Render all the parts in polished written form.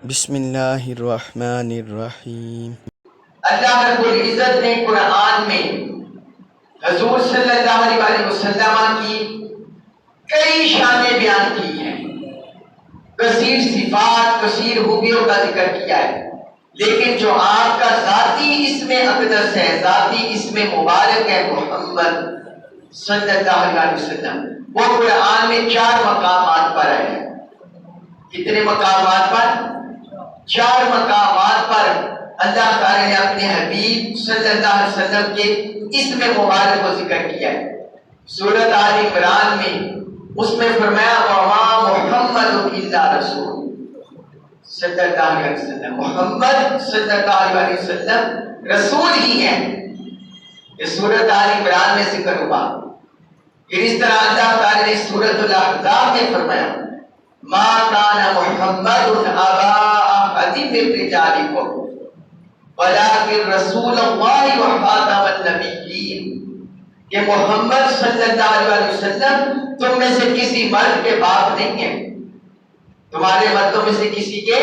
بسم اللہ الرحمن الرحیم۔ اللہ رب العزت نے قرآن میں حضور صلی اللہ علیہ وسلم کی کئی شانیں بیان کی ہیں، کثیر صفات، کثیر خوبیوں کا ذکر کیا ہے، لیکن جو آپ کا ذاتی اسم اقدس ہے، ذاتی اسم مبارک ہے محمد صلی اللہ علیہ وسلم، وہ قرآن میں 4 مقامات پر ہے۔ کتنے مقامات پر؟ 4 مقامات پر اللہ تعالی نے اپنے حبیب صلی اللہ علیہ وسلم کے اسم مبارک کو ذکر کیا ہے۔ سورۃ آل عمران میں اس میں فرمایا وَمَا مُحَمَّدٌ إِلَّا رَسُولٌ صلی اللہ علیہ وسلم، محمد صلی اللہ علیہ وسلم رسول ہی ہیں۔ یہ سورۃ آل عمران میں ذکر ہوا۔ پھر اس طرح اللہ تعالی نے سورۃ الاحزاب میں فرمایا ما کان محمد ابا احد من رجالکم ولکن رسول اللہ وخاتم النبیین، کہ محمد صلی اللہ علیہ وسلم تم میں سے کسی مرد کے باپ نہیں ہیں، تمہارے مردوں میں سے کسی کے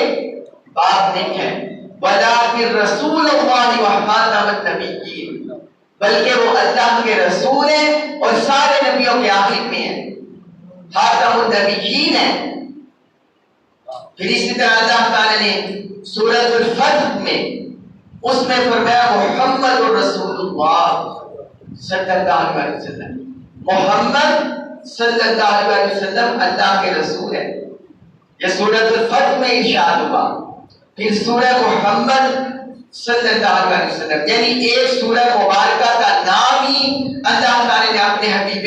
باپ نہیں ہیں، ولکن رسول اللہ وخاتم النبیین، بلکہ وہ اللہ کے رسول ہیں اور سارے نبیوں کے آخر میں ہیں، خاتم النبیین ہیں۔ پھر اسی طرح اللہ تعالی نے سورۃ الفتح میں اس میں فرمایا محمد رسول اللہ صلی اللہ علیہ وسلم، محمد صلی اللہ علیہ وسلم اللہ کے رسول ہے۔ یہ سورۃ الفتح میں ارشاد ہوا۔ پھر سورہ محمد صلی اللہ علیہ وسلم، یعنی ایک سورہ مبارکہ کا نام ہی اللہ تعالی نے اپنے حبیب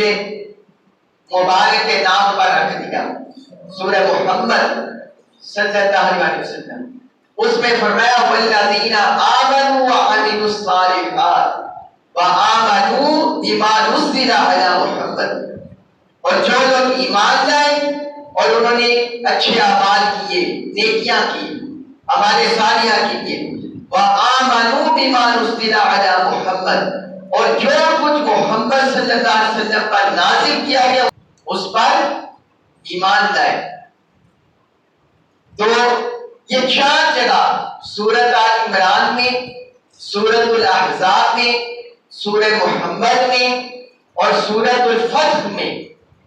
مبارک کے نام پر رکھ دیا، سورہ محمد صلی اللہ علیہ وسلم۔ اس میں فرمایا والذین آمنوا وعملوا الصالحات وآمنوا بما نزل علی محمد، اور جو لوگ ایمان لائے اور انہوں نے اچھے اعمال کیے، نیکیاں کی، ہمارے صالحہ کیے، وآمنوا بما نزل علی محمد، اور جو کچھ محمد صلی اللہ علیہ وسلم پر نازل کیا گیا اس پر ایمان لائے۔ تو یہ 4 جگہ سورۃ آل عمران میں، سورۃ الاحزاب میں، سورہ محمد میں اور سورۃ الفتح میں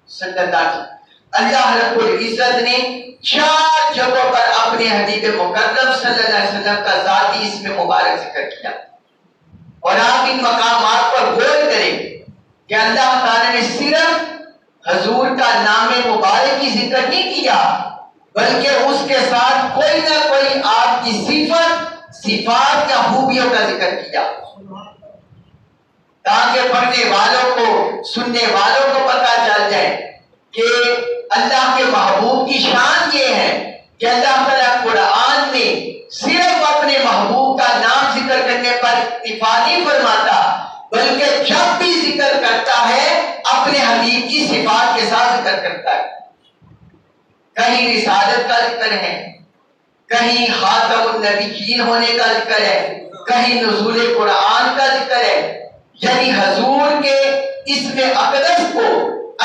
صلی اللہ علیہ وسلم، اللہ رب العزت نے 4 جگہوں پر اپنے حبیب مکرم صلی اللہ علیہ وسلم کا ذاتی اسم مبارک ذکر کیا۔ اور آپ ان مقامات پر غور کریں کہ اللہ تعالی نے صرف حضور کا نام مبارک کی ذکر نہیں کیا، بلکہ اس کے ساتھ کوئی نہ کوئی آپ کی صفات یا خوبیوں کا ذکر کیا، تاکہ پڑھنے والوں کو، سننے والوں کو پتہ چل جائے کہ اللہ کے محبوب کی شان یہ ہے کہ اللہ تعالیٰ قرآن میں صرف اپنے محبوب کا نام ذکر کرنے پر اکتفا نہیں فرماتا، بلکہ جب بھی ذکر کرتا ہے اپنے حبیب کی صفات کے ساتھ ذکر کرتا ہے۔ کہیں رسالت کا ذکر ہے، کہیں خاتم النبیین ہونے کا ذکر ہے، کہیں نزول قرآن کا ذکر ہے، یعنی حضور کے اسم اقدس کو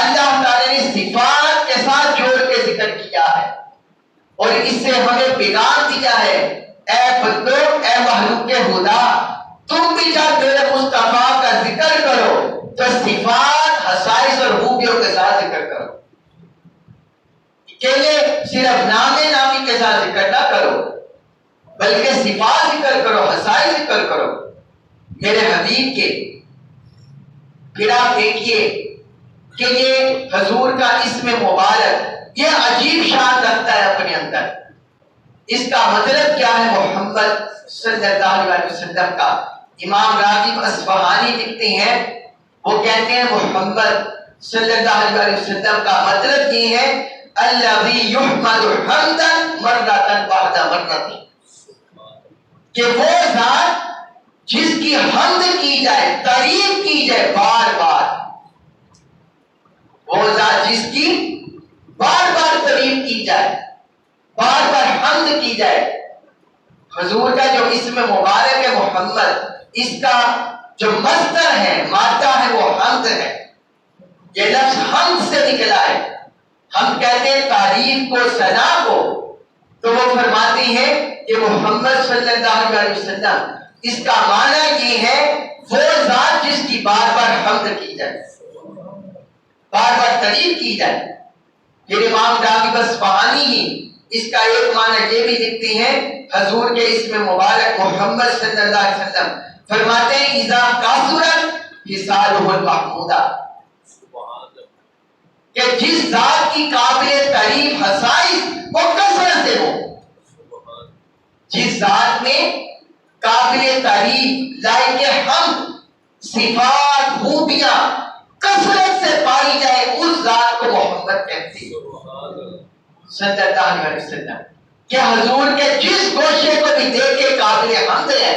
اللہ تعالی نے صفات کے ساتھ جوڑ کے ذکر کیا ہے، اور اس سے ہمیں پیغام دیا ہے اے بندو، اے مخلوق خدا، تم بھی جب میرے مصطفیٰ کا ذکر کرو تو صفات، خصائص اور خوبیوں کے ساتھ ذکر کرو، اکیلے صرف نامی کے ساتھ ذکر نہ کرو، بلکہ صفات ذکر کرو، خصائص ذکر کرو میرے حبیب کے۔ پھر آپ دیکھیے کہ یہ حضور کا اسم مبارک یہ عجیب شان رکھتا ہے اپنے اندر۔ اس کا مطلب کیا ہے محمد صلی اللہ علیہ وسلم کا؟ امام راغب اصفہانی لکھتے ہیں، وہ کہتے ہیں محمد صلی اللہ علیہ وسلم کا مطلب یہ ہے الذی یحمد حمدا مرۃ بعد مرۃ، کہ وہ ذات جس کی حمد کی جائے، تعریف کی جائے بار بار، وہ ذات جس کی بار بار تعریف کی جائے، بار بار حمد کی جائے۔ حضور کا جو اسم مبارک ہے محمد، اس کا جو مصدر ہے، مادہ ہے، وہ حمد ہے۔ یہ لفظ حمد سے نکلا ہے۔ ہم کہتے ہیں تعریف کو، ثنا کو، تو وہ فرماتے فرماتے ہیں کہ محمد صلی اللہ علیہ وسلم اس کا معنی یہ ہے وہ ذات جس کی بار بار حمد کی جائے، بار بار تعریف کی جائے۔ پھر امام راغب اصفہانی ہی اس کا ایک معنی یہ بھی لکھتے ہیں حضور کے اسم مبارک محمد صلی اللہ علیہ وسلم، فرماتے ہیں اذا کثرت خصالہ المحمودہ، کہ جس ذات کی قابل تعریف خصائص وہ کثرت سے ہو، جس ذات میں قابل تعریف لائق حمد صفات خوبیاں کثرت سے پائی جائے اس ذات کو محمد کہتے ہیں صلی اللہ علیہ وسلم، کہ حضور کے جس گوشے کو بھی دیکھے قابل حمد ہے،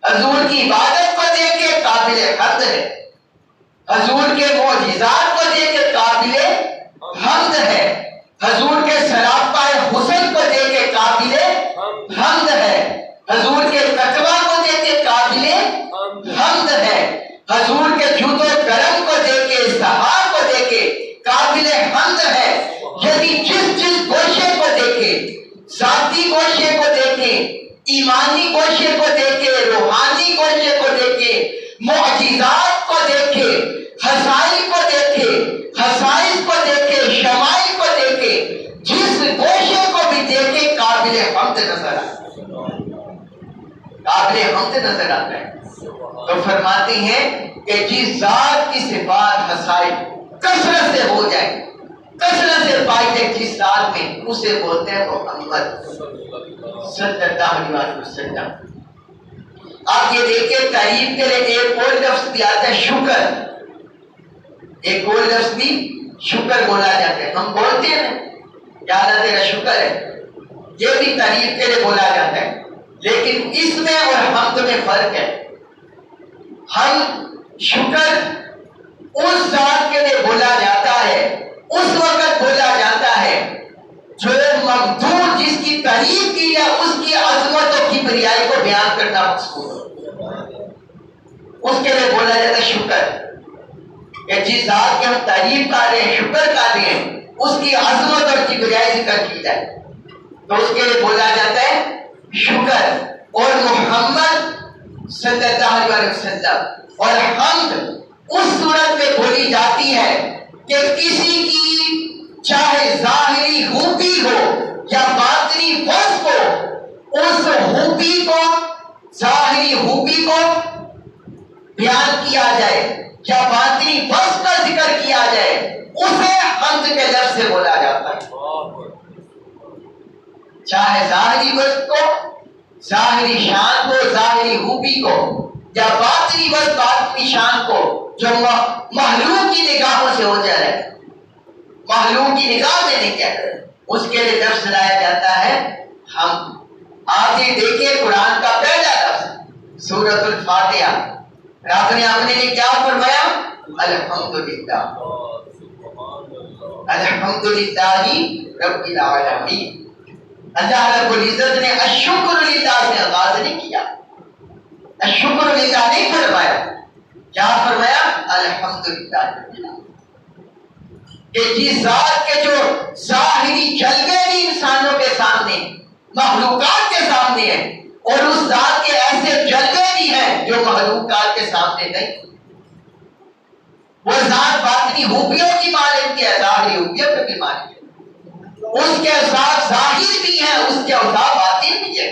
حضور کی عبادت کو دیکھے قابل حمد ہے، حضور کے معجزات کو دیکھے قابل حمد ہے، حضور کے سراپا حسن کو دیکھے قابل حمد ہے، حضور کے تقوی کو دیکھے قابل حمد ہے، حضور کے جود و کرم کو دیکھے سخا کو دیکھے قابل حمد ہے۔ یعنی جس گوشے کو دیکھے، ذاتی گوشے کو دیکھے، ایمانی گوشے کو دیکھے، روحانی گوشے کو دیکھے، معجزات کو دیکھے، خصائص کو دیکھے، خصائص کو دیکھے، شمائل کو دیکھے، جس گوشے کو بھی دیکھے قابل حمد نظر آتا ہے، قابل حمد نظر آتا ہے۔ تو فرماتے ہیں کہ جس ذات کی صفات خصائص کثرت سے ہو جائے، کثرت سے پائی جائے جس ذات میں، اسے بولتے ہیں محمد صلی اللہ علیہ وسلم۔ آپ یہ دیکھیں تعریف کے لیے ایک اور لفظ بھی آتا ہے شکر، ایک اور لفظ بھی شکر بولا جاتا ہے۔ ہم بولتے ہیں یا اللہ تیرا شکر ہے، یہ بھی تعریف کے لیے بولا جاتا ہے، لیکن اس میں اور حمد میں فرق ہے۔ ہم شکر اس ذات کے لیے بولا جاتا ہے، اس وقت بولا جاتا ہے جو ممدوح جس کی تعریف کی ہے اس کی عظمت و کبریائی کو بیان کرنا مقصود ہے، اس کے لیے بولا جاتا ہے شکر، کہ جس ذات کی ہم تعریف کر رہے ہیں، شکر کر رہے ہیں، اس کی عظمت اور کبریائی ذکر کی جائے تو اس کے لیے بولا جاتا ہے شکر۔ اور محمد صلی اللہ علیہ وسلم اور حمد اس صورت میں بولی جاتی ہے کہ کسی کی چاہے ظاہری خوبی ہو یا باطنی وصف ہو، اس خوبی کو، ظاہری خوبی کو بیان کیا جائے یا باطنی وصف کا ذکر کیا جائے، اسے حمد کے لفظ سے بولا جاتا ہے۔ چاہے ظاہری وصف کو، ظاہری شان کو، ظاہری خوبی کو، یا باطنی وصف، باطنی شان کو جو مخلوق کی نگاہوں سے ہو جائے، مخلوق کی نگاہ میں نہیں کہتے، اس کے لیے لفظ لایا جاتا ہے ہم۔ آپ یہ دیکھیں قرآن کا پہلا لفظ سورۃ الفاتحہ، رب نے اپنے لیے کیا فرمایا؟ الحمدللہ، الحمدللہ رب العالمین۔ اللہ رب العزت نے الشکر للہ سے آغاز نہیں کیا، الشکر للہ نہیں فرمایا، کیا فرمایا؟ الحمدللہ رب العالمین۔ کہ جس ذات کے جو ظاہری جلوے بھی انسانوں کے سامنے، مخلوقات کے سامنے ہیں، اور اس ذات کے ایسے جلوے بھی ہیں جو مخلوقات کے سامنے نہیں، وہ ذات باطنی خوبیوں کی مالک ہے، ظاہری خوبیوں کے بھی مالک ہے، اس کے ساتھ ظاہر بھی ہے، اس کے ساتھ باطن بھی ہے۔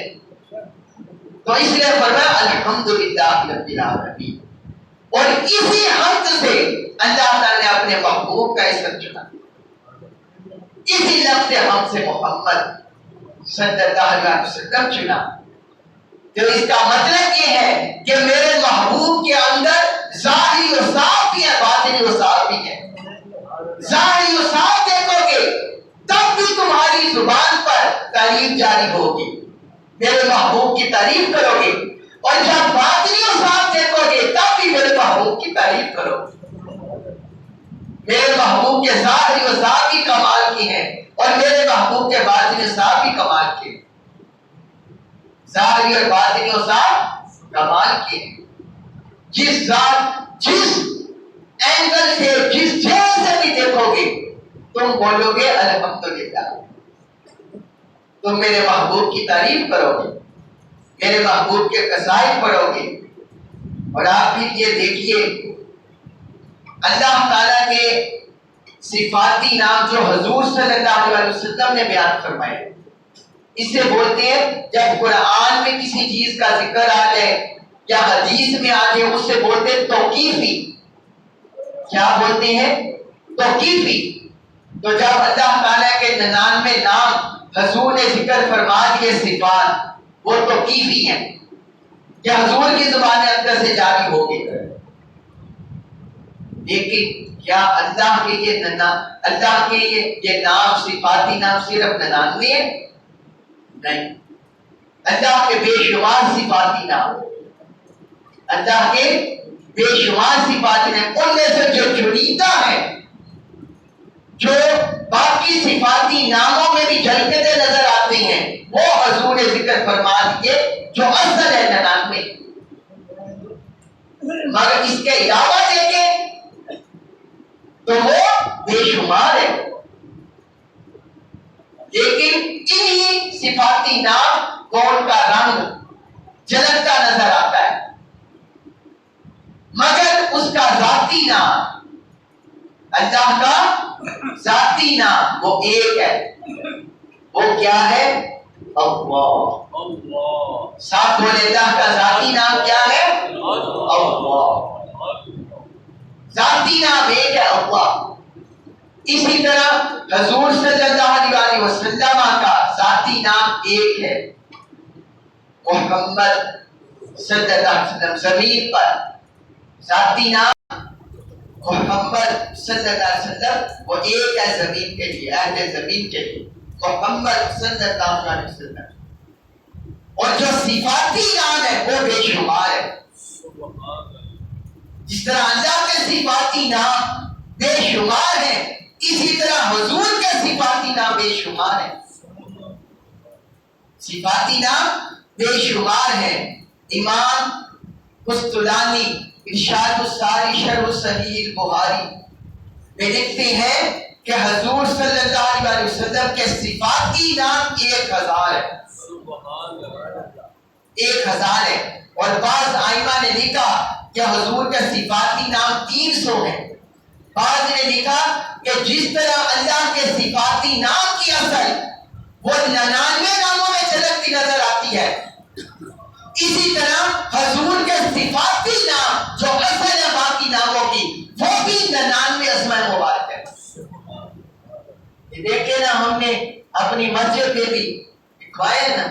تو اس لیے فرمایا الحمدللہ رب العالمین۔ اور اسی حمد سے اللہ تعالیٰ نے اپنے محبوب کا اسم چنا، اسی لفظ حمد سے محمد صلی اللہ علیہ وسلم چنا۔ تو اس کا مطلب یہ ہے کہ میرے محبوب کے اندر ظاہری و صاف بھی ہے، باطنی و صاف بھی ہے۔ ظاہری و صاف دیکھو گے تب بھی تمہاری زبان پر تعریف جاری ہوگی، میرے محبوب کی تعریف کرو گے، اور جب باطنی و صاف دیکھو گے تب بھی میرے محبوب کی تعریف کرو گے۔ میرے محبوب کے ظاہری و صاف بھی کمال کی ہیں، اور میرے محبوب کے باطنی و صاف بھی کمال کی ہیں، ظاہری اور باطنی و صاف کمال کی ہیں۔ جس ذات، جس اینگل سے، جس جہت سے بھی دیکھو گے تم بولو گے الحمدللہ۔ تم میرے محبوب کی تعریف کرو گے، میرے محبوب کے قصائد پڑھو گے، اور آپ پھر یہ دیکھیے اللہ تعالیٰ کے صفاتی نام جو حضور صلی اللہ علیہ وسلم نے بیان فرمائے، اسے بولتے ہیں جب قرآن میں کسی چیز کا ذکر آ جائے یا حدیث میں آ جائے اسے بولتے ہیں توقیفی۔ کیا بولتے ہیں؟ توقیفی۔ تو جب اللہ تعالیٰ کے 99 نام حضور نے ذکر فرما دیے صفات، وہ توقیفی ہیں کہ حضور کی زبان اندر سے جاری ہو گئے۔ لیکن کیا اللہ کے یہ نام صفاتی نام صرف 99 ہے؟ نہیں، اللہ کے بے شمار صفاتی نام، اللہ کے بے شمار صفاتی نام، ان میں سے جو چنیدہ ہے، جو باقی صفاتی ناموں میں بھی جھلکتے نظر آتے ہیں، وہ حضور نے ذکر فرما دیے جو اصل ہے 99۔ مگر اس کے علاوہ دیکھیں تو وہ بے شمار ہے۔ لیکن انہی صفاتی نام کو ان کا رنگ جھلکتا نظر آتا ہے، مگر اس کا ذاتی نام، اللہ کا ذاتی نام وہ ایک ہے۔ وہ کیا ہے؟ اللہ۔ ساتھ بولے اللہ کا ذاتی نام کیا ہے؟ اللہ۔ ذاتی نام ایک ہے، اللہ۔ اسی طرح حضور صلی اللہ علیہ وسلم کا ذاتی نام ایک ہے، محمد صلی اللہ علیہ وسلم۔ زمین پر ذاتی نام محمد صلی اللہ علیہ وسلم وہ ایک ہے زمین کے لیے، اہل زمین کے لیے، محمد صلی اللہ علیہ وسلم۔ اور جو صفاتی نام ہے وہ بے شمار ہے۔ جس طرح اللہ کے صفاتی نام بے شمار ہیں، اسی طرح حضور کے صفاتی نام بے شمار ہیں۔ صفاتی نام بے شمار ہیں۔ امام قسطلانی ارشاد الساری شرح صحیح البخاری میں لکھتے ہیں کہ حضور صلی اللہ علیہ وسلم کے صفاتی نام 1000 ہے، 1000 ہے۔ اور بعض ائمہ نے لکھا کہ حضور کے صفاتی نام 300 ہیں۔ بعض نے لکھا کہ جس طرح اللہ کے صفاتی نام کی اصل وہ 99 ناموں میں جھلکتی نظر آتی ہے، اسی طرح حضور کے صفاتی نام جو اصل ہے باقی ناموں کی وہ بھی 99 اسماء مبارک ہے۔ یہ دیکھیں نا، ہم نے اپنی مسجد میں بھی لکھوائے نا،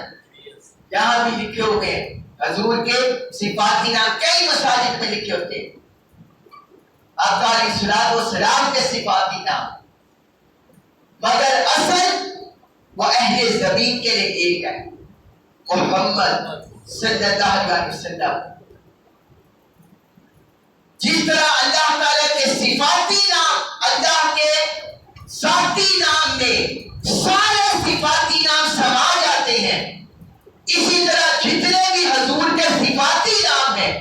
یہاں بھی لکھے ہوئے ہیں حضور کے صفاتی نام، کئی مساجد میں لکھے ہوتے ہیں آقا علیہ الصلوۃ والسلام کے صفاتی نام، مگر اصل وہ اہل زمین کے لیے ایک ہے، محمد صلی اللہ علیہ وسلم۔ جس طرح اللہ تعالیٰ کے صفاتی نام اللہ کے ذاتی نام میں سارے صفاتی نام سما جاتے ہیں، اسی طرح جتنے بھی حضور کے صفاتی نام ہیں،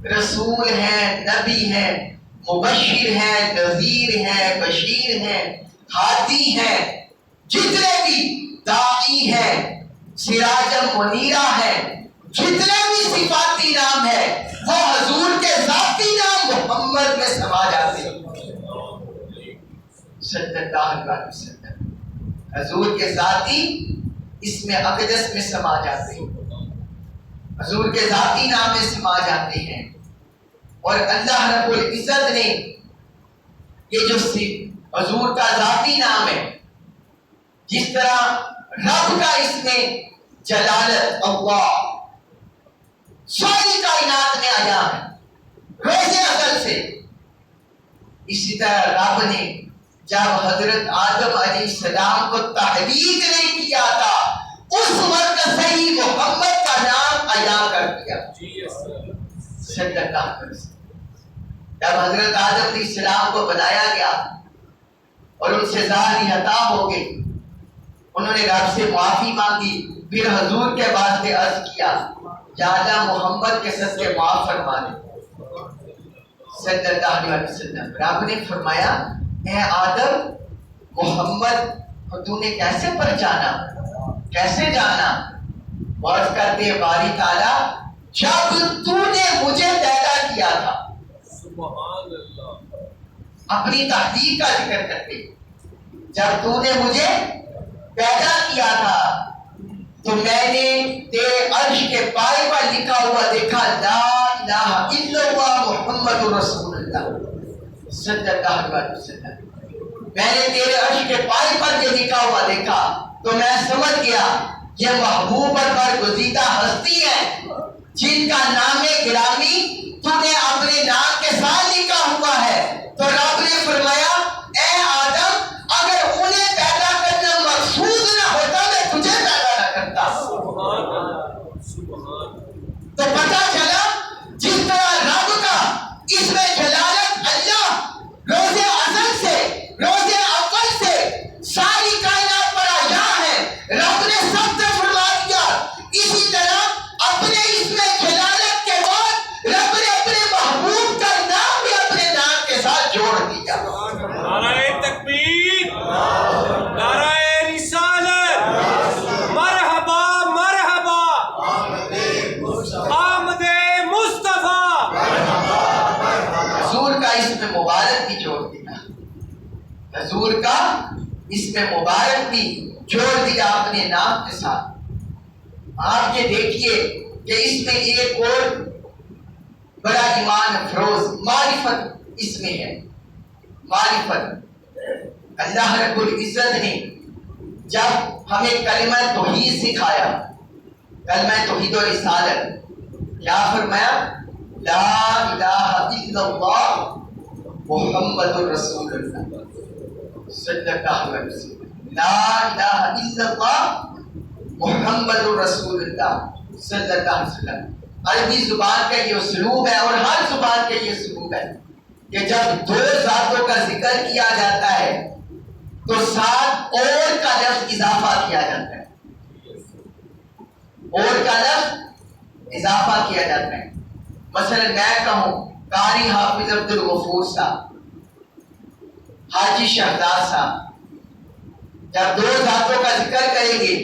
رسول ہیں، نبی ہیں، مبشر ہیں، نذیر ہیں، بشیر ہیں، ہادی ہیں، جتنے بھی داعی ہیں، سراجم منیرہ ہے، جتنے بھی صفاتی نام ہے وہ حضور کے ذاتی نام محمد میں سما جاتے ہیں صلی اللہ علیہ وسلم۔ حضور کے ذاتی اس میں اقدس میں سما جاتے ہیں، حضور کے ذاتی نام میں سما جاتے ہیں۔ اور اللہ رب العزت نے یہ جو حضور کا ذاتی نام ہے، جس طرح رب کا اس میں جلالت اللہ ساری کائنات میں آیا ہے روز ازل سے، اسی طرح رب نے جب حضرت آدم علیہ السلام کو تحریک نہیں کیا تھا اس وقت صحیح محمد کا نام عطا کر دیا صلی اللہ علیہ وسلم۔ جب حضرت آدم علیہ السلام کو بنایا گیا اور ان سے ظاہری عطا ہو گئی، انہوں نے رب سے معافی مانگی، پھر حضور کے واسطے عرض کیا یا اللہ محمد کے صدقے معاف فرما دے صلی اللہ علیہ وسلم۔ رب نے فرمایا اے آدم، محمد کو تو نے کیسے پہچانا؟ کیسے جانا؟ بات کرتے ہیں باری تعالیٰ جب تو نے مجھے پیدا کیا تھا، سبحان اللہ، اپنی تحقیق کا ذکر کرتے، جب تو نے مجھے پیدا کیا تھا تو میں نے تیرے عرش کے پائے پر لکھا ہوا دیکھا لا الہ الا اللہ محمد رسول اللہ صلی اللہ علیہ وسلم۔ میں نے تیرے عرش کے پائے پر یہ لکھا ہوا دیکھا تو میں سمجھ گیا یہ محبوب اور برگزیدہ ہستی ہے جن کا نام گرامی تو نے اپنے نام کے ساتھ لکھا ہوا ہے۔ تو رب نے فرمایا اے آدم اگر انہیں پیدا کرنا مقصود نہ ہوتا میں تجھے پیدا نہ کرتا۔ سبحان اللہ، سبحان تو پتہ چلا جس طرح رب کا اس میں جلالت اللہ روز ازل سے روز اول سے ساری کائنات پر آیا ہے، رب نے سب سے فرما دیا۔ اسی طرح اپنے اس میں جلالت کے بعد رب نے اپنے محبوب کا نام بھی اپنے نام کے ساتھ جوڑ دیا۔ نعرہ تکبیر، نعرہ رسالت، مرحبا مرحبا، آمد مصطفیٰ۔ حضور کا اس میں مبارک بھی جوڑ دیا، حضور کا اس میں مبارک بھی جوڑ دیا اپنے نام کے ساتھ۔ آپ یہ دیکھیے کہ اس میں ایک اور بڑا ایمان افروز معرفت اس میں ہے، معرفت۔ اللہ رب العزت نے جب ہمیں کلمہ توحید سکھایا، کلمہ توحید و رسالت، کیا فرمایا؟ لا الہ الا اللہ محمد رسول اللہ صلی اللہ علیہ وسلم۔ لا الہ الا اللہ محمد رسول اللہ صلی اللہ علیہ وسلم۔ عربی زبان کا یہ اسلوب ہے اور ہر زبان کا یہ اسلوب ہے کہ جب دو ذاتوں کا ذکر کیا جاتا ہے تو ساتھ اور کا لفظ اضافہ کیا جاتا ہے، اور کا لفظ اضافہ کیا جاتا ہے۔ مثلا میں کہوں قاری حافظ عبد الغفور صاحب، حاجی شہزاد صاحب، جب دو ذاتوں کا ذکر کریں گے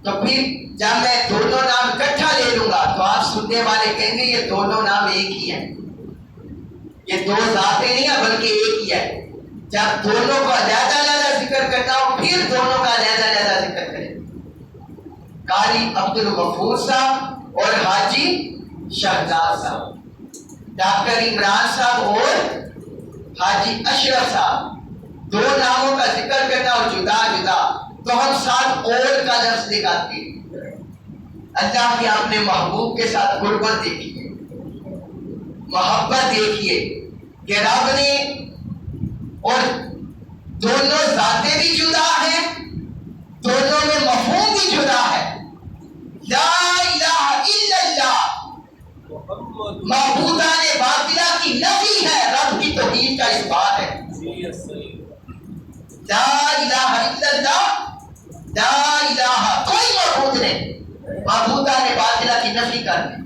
تو پھر جب میں دونوں نام اکٹھا لے لوں گا تو آپ سننے والے کہیں گے یہ دونوں نام ایک ہی ہیں، یہ دو ذاتیں نہیں ہیں بلکہ ایک ہی ہے۔ جب دونوں کا علیحدہ علیحدہ ذکر کرنا ہو پھر دونوں کا علیحدہ علیحدہ ذکر کریں، قاری عبد الغفور صاحب اور حاجی شہزاد صاحب، ڈاکٹر عمران صاحب اور حاجی اشرف صاحب، دو ناموں کا ذکر کرنا اور جدا جدا تو ہم ساتھ اور کا لفظ لگاتے ہیں۔ اللہ کے اپنے محبوب کے ساتھ قربت دیکھیے، محبت دیکھیے کہ رب نے، اور دونوں ذاتیں بھی جدا ہیں، دونوں میں مفہوم بھی جدا ہے۔ لا الہ الا اللہ معبودان باطلہ کی نفی ہے، رب کی توحید کا اثبات ہے۔ لا الہ الا اللہ، لا الہ کوئی معبود نہیں، معبودان باطلہ کی نفی کرنے،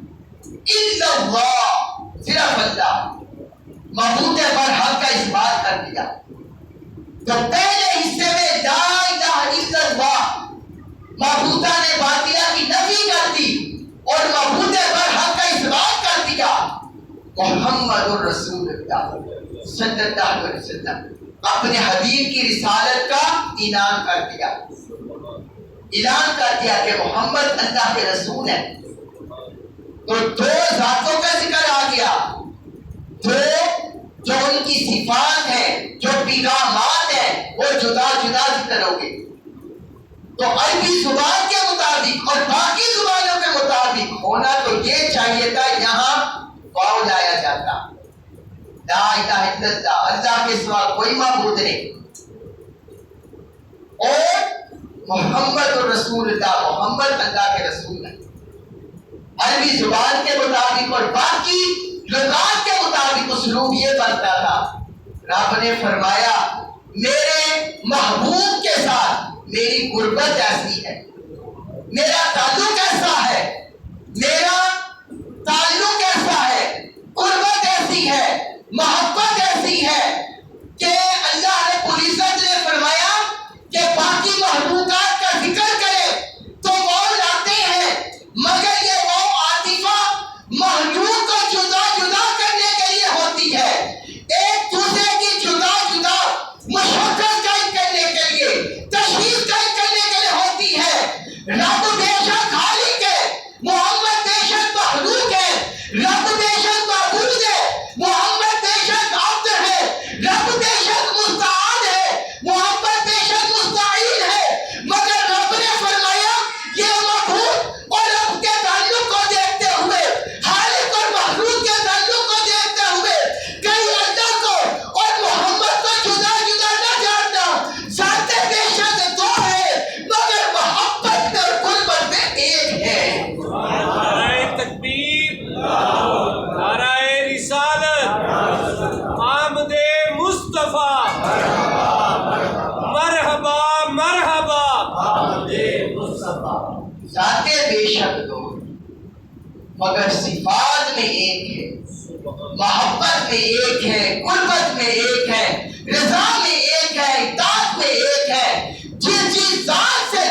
الا اللہ صرف اللہ، معبود برحق کا اثبات کر دیا۔ تو پہلے حصے میں لا الہ الا اللہ معبودان باطلہ کی نفی کر دی اور معبود برحق کا اثبات کر دیا۔ محمد الرسول اللہ صلی اللہ علیہ وسلم اپنے حبیب کی رسالت کا اعلان کر دیا، اعلان کر دیا کہ محمد اللہ کے رسول ہیں۔ تو دو ذاتوں کا ذکر آ گیا، دو جو ان کی صفات ہے، جو پیغامات ہیں، وہ جدا جدا ذکر ہو گئے۔ تو عربی زبان کے مطابق اور باقی زبانوں کے مطابق ہونا تو یہ چاہیے تھا، یہاں واو لایا جاتا، لا الہ الا اللہ، اللہ کے سوا کوئی معبود نہیں، اور محمد رسول اللہ، محمد اللہ کے رسول ہیں۔ عربی زبان کے مطابق اور باقی لغات کے مطابق اسلوب یہ بنتا تھا۔ رب نے فرمایا میرے محبوب کے ساتھ میری قربت ایسی ہے، میرا تعلق ایسا ہے، میرا تعلق ایسا ہے، قربت ایسی ہے، محبت ایسی ہے کہ اللہ رب العزت نے فرمایا کہ باقی محبوبات کا ذکر کرے تو رب بے شک خالق ہے، محمد بے شک مخلوق ہے، رب بے شک معبود ہے، محمد بے شک عبد ہے، رب بے شک مستعان ہے، محمد بے شک مستعین ہے، مگر رب نے فرمایا یہ معبود اور رب کے تعلق کو دیکھتے ہوئے، خالق اور مخلوق کے تعلق کو دیکھتے ہوئے کہیں اللہ کو اور محمد کو جدا جدا نہ جاننا، ذات بے شک دو ہے مگر محبت میں اور قربت میں ایک ہے۔ نعرہ تکبیر، نعرہ رسالت، آمد مصطفیٰ، مرحبا مرحبا۔ ذات بے شک دو مگر صفات میں ایک ہے، محبت میں ایک ہے، قربت میں ایک ہے، رضا میں ایک ہے، اطاعت میں ایک ہے۔ جس ذات سے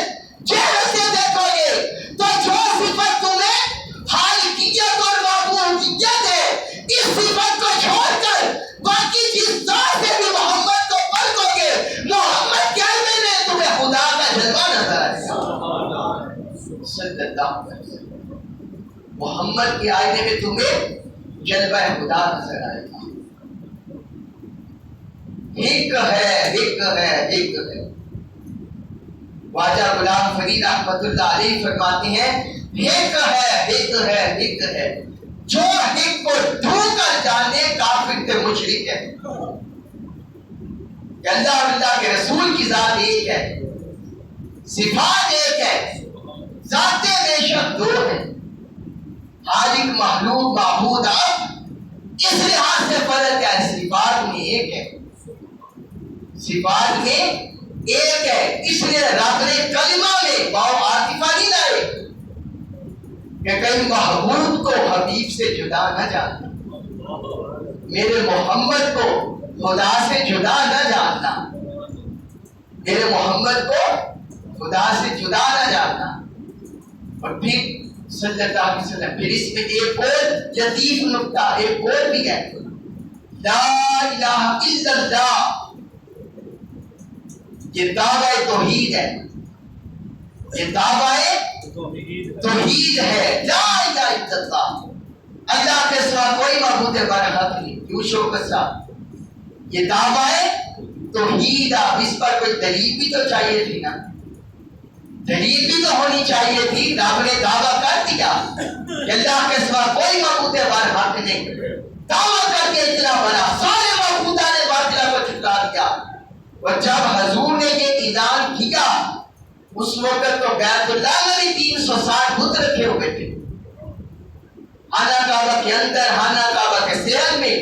چہرے سے دیکھو گے تو جو صفت تمہیں خالقیت اور معبودیت ہے، اس صفت کو چھوڑ کر باقی جس ذات سے بھی محمد کو پرکھو گے، محمد کے آئینے میں تمہیں خدا کا جلوہ نظر آئے گا۔ صلی اللہ علیہ وسلم، محمد کے آئینے میں تمہیں جلوہ خدا نظر آئے گا۔ ایک ہے خواجہ غلام فرید رحمۃ اللہ علیہ فرماتے ہیں ایک ہے جو ایک کو ڈھونڈ کر جانے کافر تے مشرک ہے کہ اللہ اور اللہ کے رسول کی ذات ایک ہے، صفات ایک ہے، ذاتیں بے شک دو ہیں، خالق مخلوق معبود اب اس لحاظ سے فرق ہے، صفات میں ایک ہے، صفات میں ایک ہے۔ اس لیے رب نے کلمہ میں واو عاطفہ نہیں لائے کہ کہیں محبوب کو حبیب سے جدا نہ جاننا، میرے محمد کو خدا سے جدا نہ جاننا، میرے محمد کو خدا سے جدا نہ جاننا۔ اور پھر صلی اللہ علیہ وسلم پھر اس میں ایک اور لطیف نکتہ ایک اور بھی ہے، لا الہ الا اللہ، یہ دعوی توحید ہے، یہ دعوی توحید ہے، لا الہ الا اللہ، اللہ کے سوا کوئی معبود برحق نہیں، یوشع کے ساتھ یہ دعوی توحید۔ اب اس پر کوئی دلیل بھی تو چاہیے تھی نا، دلیل بھی تو ہونی چاہیے تھی۔ رب نے دعویٰ کر دیا کہ اللہ کے سوا کوئی معبود برحق نہیں، دعویٰ کر کے اتنا بنا، سارے معبودان باطلہ کو جھٹلا دیا۔ اور جب حضور نے یہ اعلان کیا اس وقت تو بیت اللہ میں بھی 360 بت رکھے ہوئے تھے، خانہ کعبہ کے اندر، خانہ کعبہ کے صحن میں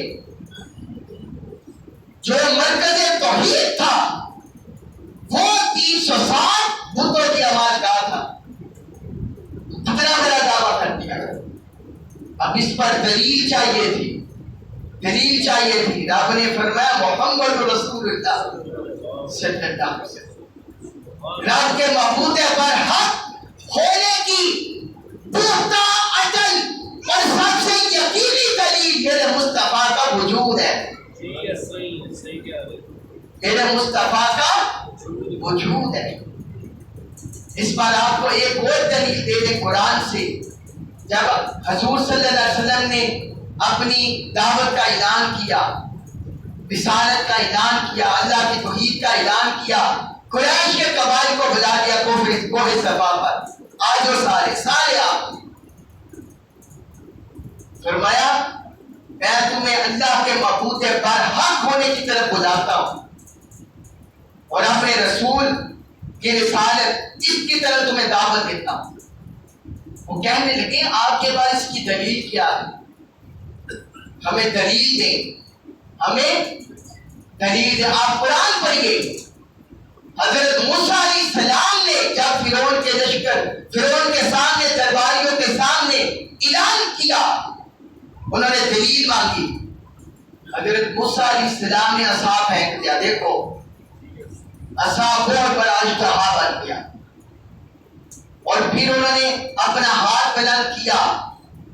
جو مرکز توحید تھا وہ 360 بتوں کی آواز گاہ تھا، کتنا بڑا دعویٰ کر دیا۔ اب اس پر دلیل چاہیے تھی، دلیل چاہیے تھی۔ رب نے فرمایا محمد رسول اللہ صلی اللہ علیہ وسلم، رب کے معبود پر حق ہونے کی پختہ اٹل اور سب سے یقینی دلیل میرے مصطفیٰ کا وجود ہے، میرے مصطفیٰ کا وجود ہے۔ اس پر آپ کو ایک اور دلیل دے دیں قرآن سے، جب حضور صلی اللہ علیہ وسلم نے اپنی دعوت کا اعلان کیا، رسالت کا اعلان کیا، اللہ کی توحید کا اعلان کیا، قریش کے قبائل کو بلا دیا کوہ صفا پر، آجو سارے آپ، فرمایا میں تمہیں اللہ کے معبود پر حق ہونے کی طرف بلاتا ہوں اور اپنے رسول کی رسالت اس کی طرف تمہیں دعوت دیتا ہوں۔ وہ کہنے لگے آپ کے پاس اس کی دلیل کیا ہے، ہمیں دلیل دیں، ہمیں دلیل دیں۔ آپ قرآن پڑھیے، حضرت موسیٰ علیہ السلام نے جب فرعون کے لشکر، فرعون کے سامنے، درباریوں کے سامنے اعلان کیا، انہوں نے دلیل مانگی، حضرت موسیٰ علیہ السلام نے عصا پھینک دیا، دیکھو عصا بہت بڑا اجتہا بن گیا، اور پھر انہوں نے اپنا ہاتھ بلند کیا،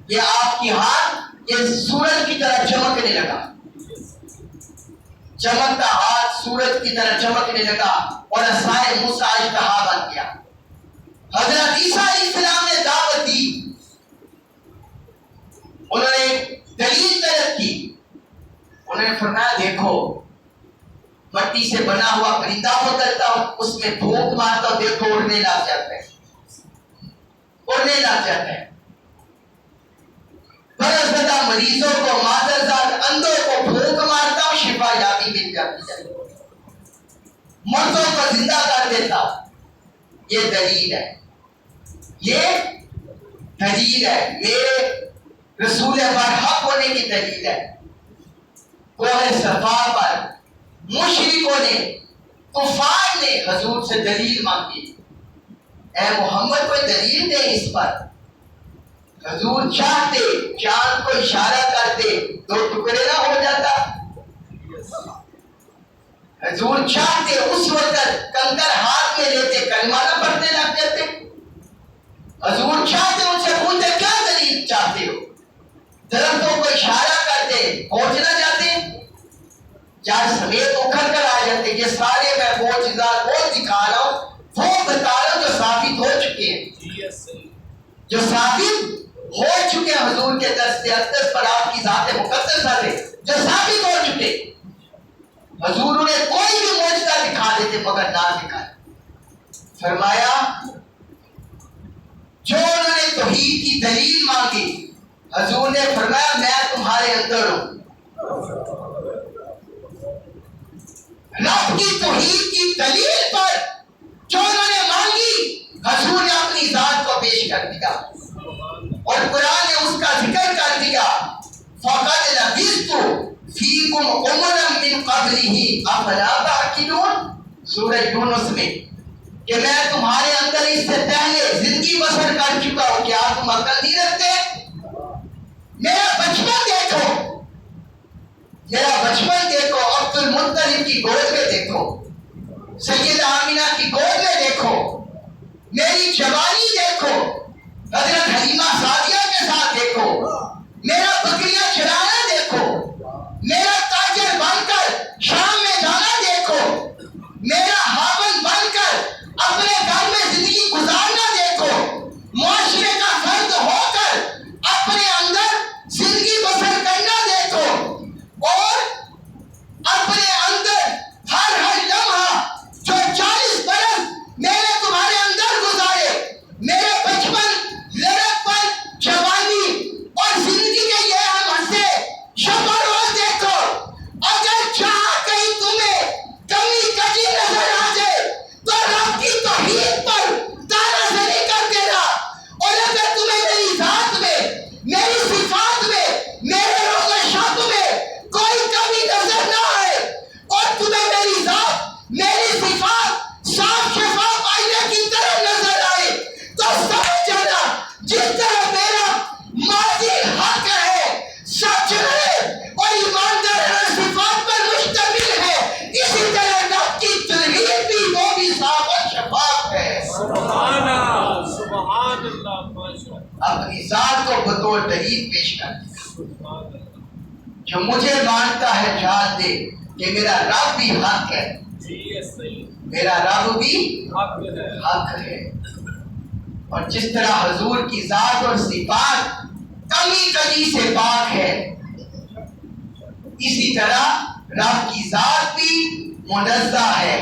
یہ آپ کی ہاتھ یہ سورج کی طرح چمکنے لگا، چمکتا ہاتھ سورج کی طرح چمکنے لگا اور عصائے موسیٰ اجتہا بن گیا۔ حضرت دیکھو مٹی سے بنا ہوا پرندہ پکڑتا ہوں، اس میں پھونک مارتا ہوں، دیکھو اڑنے لگ جاتا ہے، اڑنے لگ جاتا ہے۔ برس زدہ مریضوں کو، معذرزاد اندھوں کو پھونک مارتا ہوں، شفا یابی مل جاتی ہے، مردوں کو زندہ کر دیتا ہوں۔ یہ دلیل ہے، یہ دلیل ہے، میرے رسول برحق ہونے کی دلیل ہے۔ کوہ صفا پر مشرکوں نے، کفار نے حضور سے دلیل مانگی، اے محمد کوئی دلیل دے اس پر۔ حضور چاہتے چاند کو اشارہ کرتے دو ٹکڑے نہ ہو جاتا، حضور چاہتے اس وقت کنکر ہاتھ میں لیتے کلمہ نہ پڑھنے لگ جاتے، حضور چاہتے ان سے پوچھتے کیا دلیل چاہتے ہو، درختوں کو اشارہ کرتے پہنچ نہ جاتے، جان سمیت اکھڑ کر آ جاتے۔ یہ سارے میں معجزات وہ دکھا رہا ہوں، وہ بتا رہا ہوں جو ثابت ہو چکے ہیں، جو ثابت ہو چکے ہیں حضور کے دست اقدس پر، آپ کی ذات مقدسہ سے جو ثابت ہو چکے۔ حضور انہیں کوئی بھی معجزہ دکھا دیتے مگر نہ دکھائے۔ فرمایا جو انہوں نے توحید کی دلیل مانگی، حضور نے فرمایا میں تمہارے اندر ہوں۔ رب کی توحید کی دلیل پر جو انہوں نے مانگی، حضور نے اپنی ذات کو پیش کر دیا، اور قرآن نے اس کا ذکر کر دیا، فَقَدْ لَبِثْتُ فِيكُمْ عُمُرًا مِّن قَبْلِهِ أَفَلَا تَعْقِلُونَ، سورہ یونس میں، کہ میں تمہارے اندر اس سے پہلے زندگی بسر کر چکا ہوں، کیا تم عقل نہیں رکھتے؟ میرا بچپن دیکھو، میرا بچپن دیکھو، عبد المطلب کی گود میں دیکھو، سیدہ آمینہ کی گود میں دیکھو، میری جوانی دیکھو، حضرت حلیمہ سعدیہ کے ساتھ دیکھو، میرا بکریاں چرانا دیکھو، میرا تاجر بن کر شام میں جانا دیکھو، میرا ہاون بن کر اپنے گھر میں زندگی گزارنا دیکھو، معاشرے کا فرد ہو کر اپنے اندر زندگی بسر کرنا دیکھو، اور اپنے اندر ہر لمحہ جو 40 برس میں نے تمہارے اندر گزارے، میرے بچپن، لڑکپن، جوانی اور زندگی کے یہ ہم ہنسے شب و روز دیکھو، اگر چاہا کہیں تمہیں کمی کجی نظر آ جائے تو رب کی توحید پر تارا زنی کر دینا، اور اگر تمہیں میری ذات میں، میری صفات میں، میرے روز و شب میں کوئی کمی نظر نہ آئے، اور تمہیں میری ذات، میری صفات صاف شفاف آئینے کی طرح نظر آئے، تو سمجھ جانا جس طرح میرا ماضی حق ہے، سچ ہے اور ایماندار صفات پر مشتمل ہے، اسی طرح رب کی توحید بھی وہ بھی صاف اور شفاف ہے۔ سبحان اللہ، سبحان اللہ، ماشاء اللہ، اپنی ذات کو بطور دلیل پیش کر دیا، سبحان اللہ، جو مجھے مانتا ہے جان دے کہ میرا رب بھی حق ہے، جی یہ صحیح، میرا رب بھی حق ہے، حق ہے۔ اور جس طرح حضور کی ذات اور صفات کمی کجی سے پاک ہے، اسی طرح رب کی ذات بھی منزہ ہے،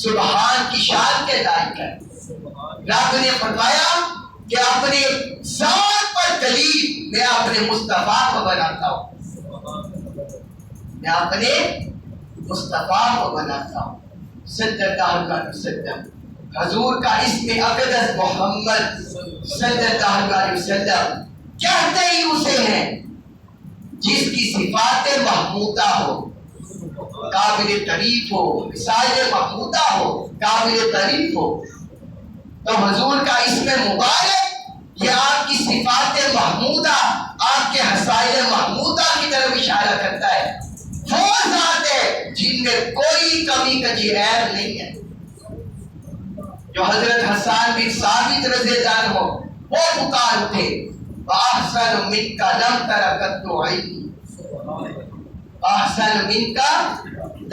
سبحان کی شان کے لائق ہے۔ رب نے فرمایا کہ اپنے ذات پر دلیل میں اپنے مصطفیٰ کو بناتا ہوں، میں اپنے مصطفیٰ کو بناتا ہوں، صلی اللہ علیہ وسلم۔ حضور کا اسم اقدس محمد صلی اللہ علیہ وسلم کہتے ہی اسے ہیں جس کی صفات محمودہ ہو، قابل تعریف ہو، مثال محمودہ ہو، قابل تعریف ہو، تو حضور کا اسم مبارک یہ آپ کی صفات محمودہ، آپ کے حسائل محمودہ کی طرف اشارہ کرتا ہے۔ وہ ذات ہے جن میں کوئی کمی کجی عیب نہیں ہے، جو حضرت حسان بن ثابت رضی اللہ عنہ وہ پکار اٹھے، وَأَحْسَنُ مِنْكَ لَمْ تَرَ قَطُّ عَيْنِي، وَأَحْسَنُ مِنْكَ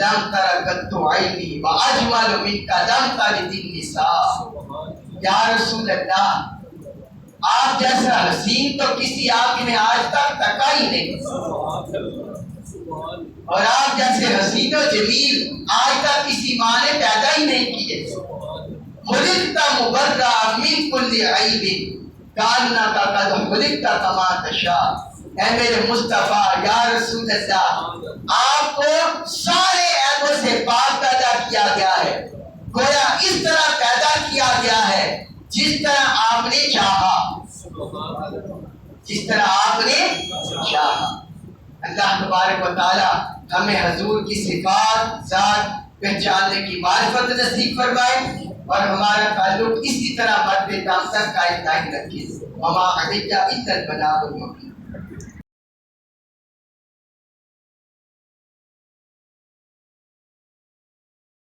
لَمْ تَرَ قَطُّ عَيْنِي وَأَجْمَلُ مِنْكَ لَمْ تَلِدِ النِّسَاءُ۔ یا رسول اللہ، آپ جیسا حسین تو کسی آنکھ نے آج تک تکا ہی نہیں۔ سبحان اللہ، سبحان اللہ۔ اور آپ جیسے حسین و جمیل آج تک کسی ماں نے پیدا ہی نہیں کیے. خلقت مبرأ من کل عیب کانک قد خلقت کما تشاء. اے میرے مصطفیٰ یا رسول اللہ، آپ کو سارے عیبوں سے پاک پیدا کیا گیا ہے. گویا اس طرح پیدا کیا گیا ہے جس طرح آپ نے چاہا، جس طرح آپ نے چاہا. اللہ تبارک و تعالی ہمیں حضور کی صفات ذات پہچاننے کی معرفت نصیب فرمائے اور ہمارا تعلق اسی طرح مرد دام تک قائم رکھے. وما علیک الا البلاغ المبین.